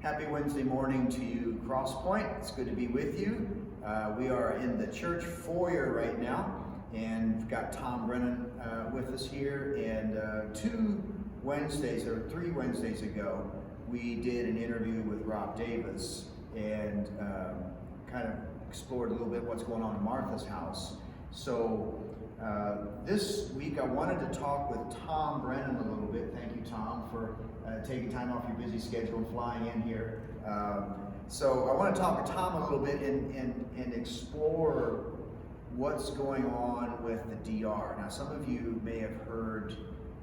Happy Wednesday morning to you, Crosspoint. It's good to be with you. We are in the church foyer right now, and we've got Tom Brennan with us here. And 3 Wednesdays ago, we did an interview with Rob Davis and kind of explored a little bit what's going on in Martha's house. So this week I wanted to talk with Tom Brennan a little bit. Thank you, Tom, for taking time off your busy schedule and flying in here. So I want to talk with Tom a little bit and explore what's going on with the DR. Now, some of you may have heard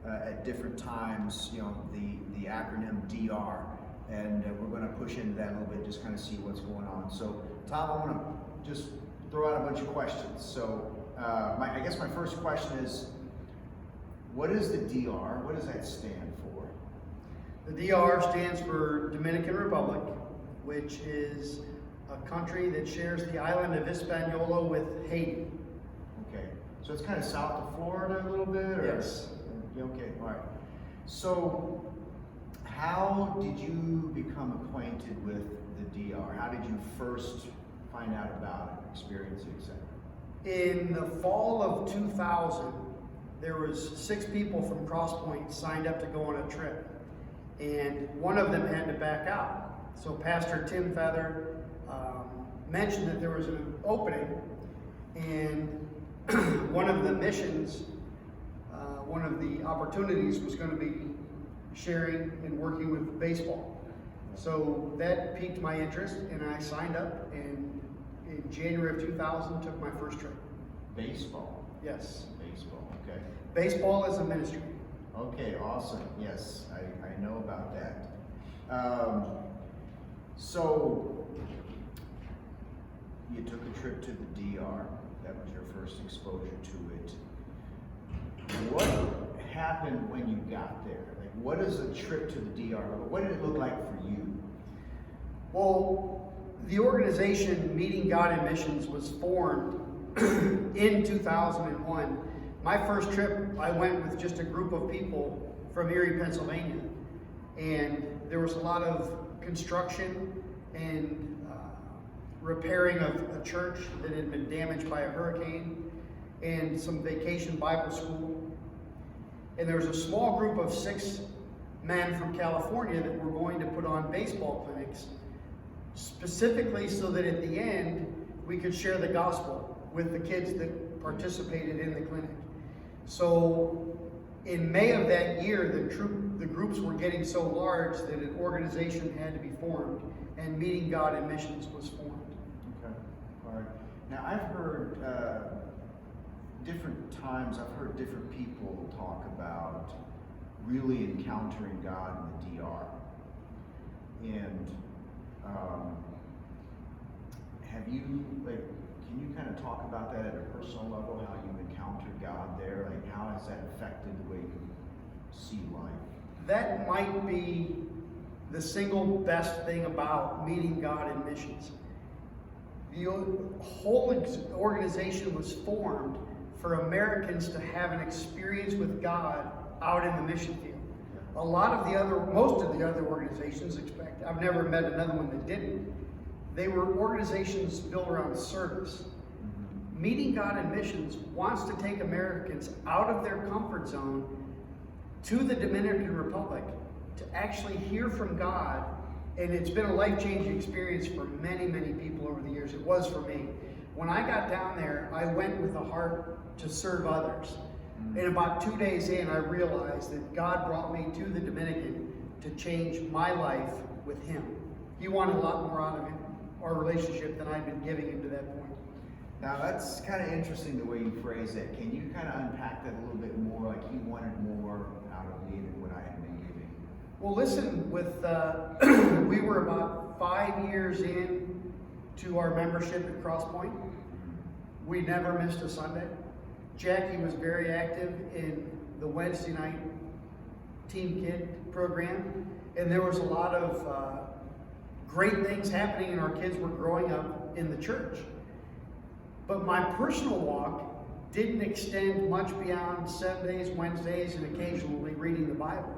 at different times, the acronym DR, and we're going to push into that a little bit, just kind of see what's going on. So, Tom, I want to just throw out a bunch of questions. So, I guess my first question is, what is the DR? What does that stand for? The DR stands for Dominican Republic, which is a country that shares the island of Hispaniola with Haiti. Okay, so it's kind of south of Florida a little bit? Or? Yes. Okay, all right. So, how did you become acquainted with the DR? How did you first find out about it, experience it, etc.? In the fall of 2000, there was 6 people from Crosspoint signed up to go on a trip, and one of them had to back out. So Pastor Tim Feather mentioned that there was an opening, and one of the missions, one of the opportunities was going to be sharing and working with baseball. So that piqued my interest, and I signed up, and in January of 2000 took my first trip. Baseball? Yes. Baseball, okay. Baseball is a ministry. Okay, awesome. Yes, I know about that. So, you took a trip to the DR. That was your first exposure to it. What happened when you got there? Like, what is a trip to the DR? What did it look like for you? Well, the organization Meeting God in Missions was formed in 2001. My first trip, I went with just a group of people from Erie, Pennsylvania. And there was a lot of construction and repairing of a church that had been damaged by a hurricane, and some vacation Bible school. And there was a small group of 6 men from California that were going to put on baseball clinics, specifically so that at the end we could share the gospel with the kids that participated in the clinic. So in May of that year, the groups were getting so large that an organization had to be formed, and Meeting God in Missions was formed. Okay, all right. Now I've heard different times, I've heard different people talk about really encountering God in the DR. And have you, can you kind of talk about that at a personal level, how you encountered God there? Like, how has that affected the way you see life? That might be the single best thing about Meeting God in Missions. The whole organization was formed for Americans to have an experience with God out in the mission field. Most of the other organizations expect, I've never met another one that didn't. They were organizations built around service. Meeting God in Missions wants to take Americans out of their comfort zone to the Dominican Republic to actually hear from God. And it's been a life-changing experience for many, many people over the years. It was for me. When I got down there, I went with a heart to serve others. And about 2 days in, I realized that God brought me to the Dominican to change my life with Him. He wanted a lot more out of our relationship than I'd been giving Him to that point. Now that's kind of interesting the way you phrase it. Can you kind of unpack that a little bit more? Like, He wanted more out of me than what I had been giving. Well, listen, we were about 5 years in to our membership at Crosspoint. We never missed a Sunday. Jackie was very active in the Wednesday night Team Kid program, and there was a lot of great things happening, and our kids were growing up in the church. But my personal walk didn't extend much beyond Sundays, Wednesdays, and occasionally reading the Bible.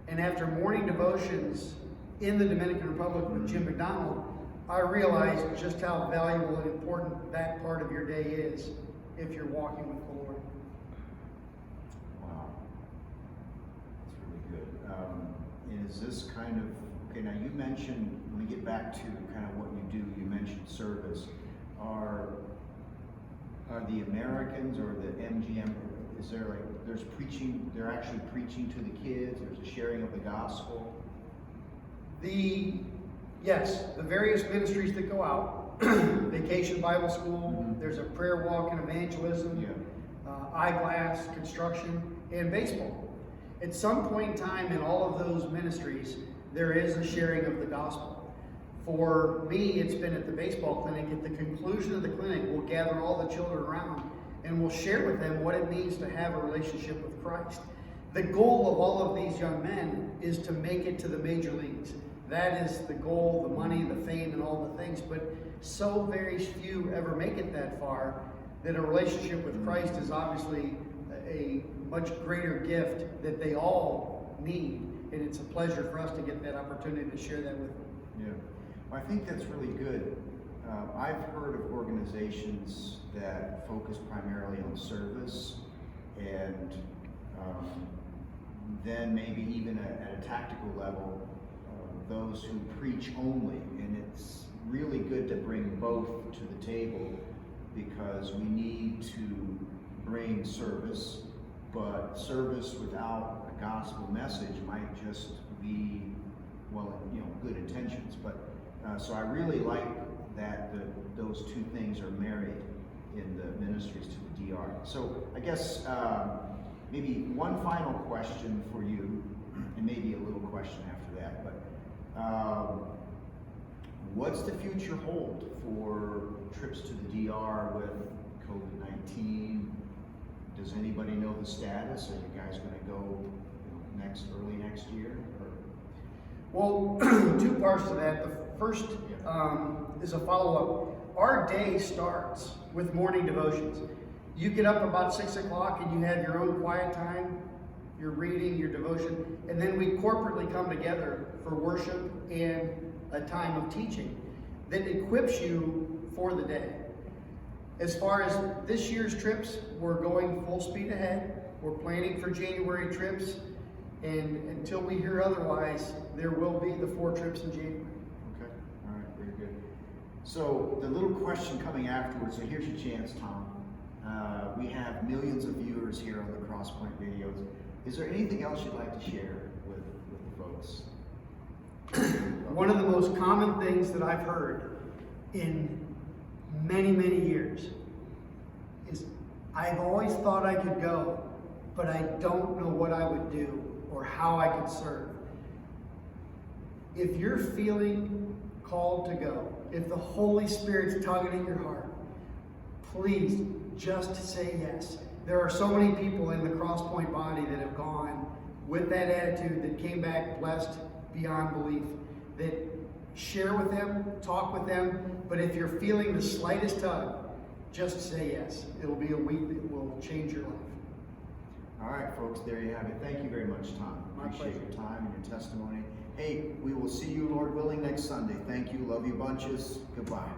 And after morning devotions in the Dominican Republic with Jim McDonald, I realized just how valuable and important that part of your day is if you're walking with the Lord. Wow. That's really good. And is this kind of, okay, now you mentioned, when we get back to kind of what you do, you mentioned service. Are the Americans or the MGM, is there like, there's preaching, they're actually preaching to the kids, there's a sharing of the gospel? Yes, the various ministries that go out, Vacation Bible School, there's a prayer walk and evangelism, eyeglass, construction, and baseball. At some point in time in all of those ministries, there is a sharing of the gospel. For me, it's been at the baseball clinic. At the conclusion of the clinic, we'll gather all the children around and we'll share with them what it means to have a relationship with Christ. The goal of all of these young men is to make it to the major leagues. That is the goal, the money, the fame, and all the things. But so very few ever make it that far that a relationship with Christ is obviously a much greater gift that they all need. And it's a pleasure for us to get that opportunity to share that with them. Yeah, well, I think that's really good. I've heard of organizations that focus primarily on service and then maybe even at a tactical level, those who preach only. And it's really good to bring both to the table because we need to bring service, but service without a gospel message might just be, well, good intentions. But so I really like that those two things are married in the ministries to the DR. So I guess maybe one final question for you, and maybe a little question after that, but what's the future hold for trips to the DR with COVID-19? Does anybody know the status? Are you guys going to go early next year? Well, two parts to that. The first is a follow-up. Our day starts with morning devotions. You get up about 6 o'clock and you have your own quiet time, your reading, your devotion, and then we corporately come together for worship and a time of teaching that equips you for the day. As far as this year's trips, we're going full speed ahead. We're planning for January trips, and until we hear otherwise, there will be the 4 trips in January. Okay, all right, very good. So the little question coming afterwards, so here's your chance, Tom. We have millions of viewers here on the Crosspoint videos. Is there anything else you'd like to share with the folks? One of the most common things that I've heard in many, many years is, I've always thought I could go, but I don't know what I would do or how I could serve. If you're feeling called to go, if the Holy Spirit's tugging at your heart, please just say yes. There are so many people in the Crosspoint body that have gone with that attitude, that came back blessed beyond belief, that share with them, talk with them, but if you're feeling the slightest tug, just say yes. It'll be a week that will change your life. All right, folks, there you have it. Thank you very much, Tom. Appreciate your time and your testimony. Hey, we will see you, Lord willing, next Sunday. Thank you. Love you bunches. Goodbye.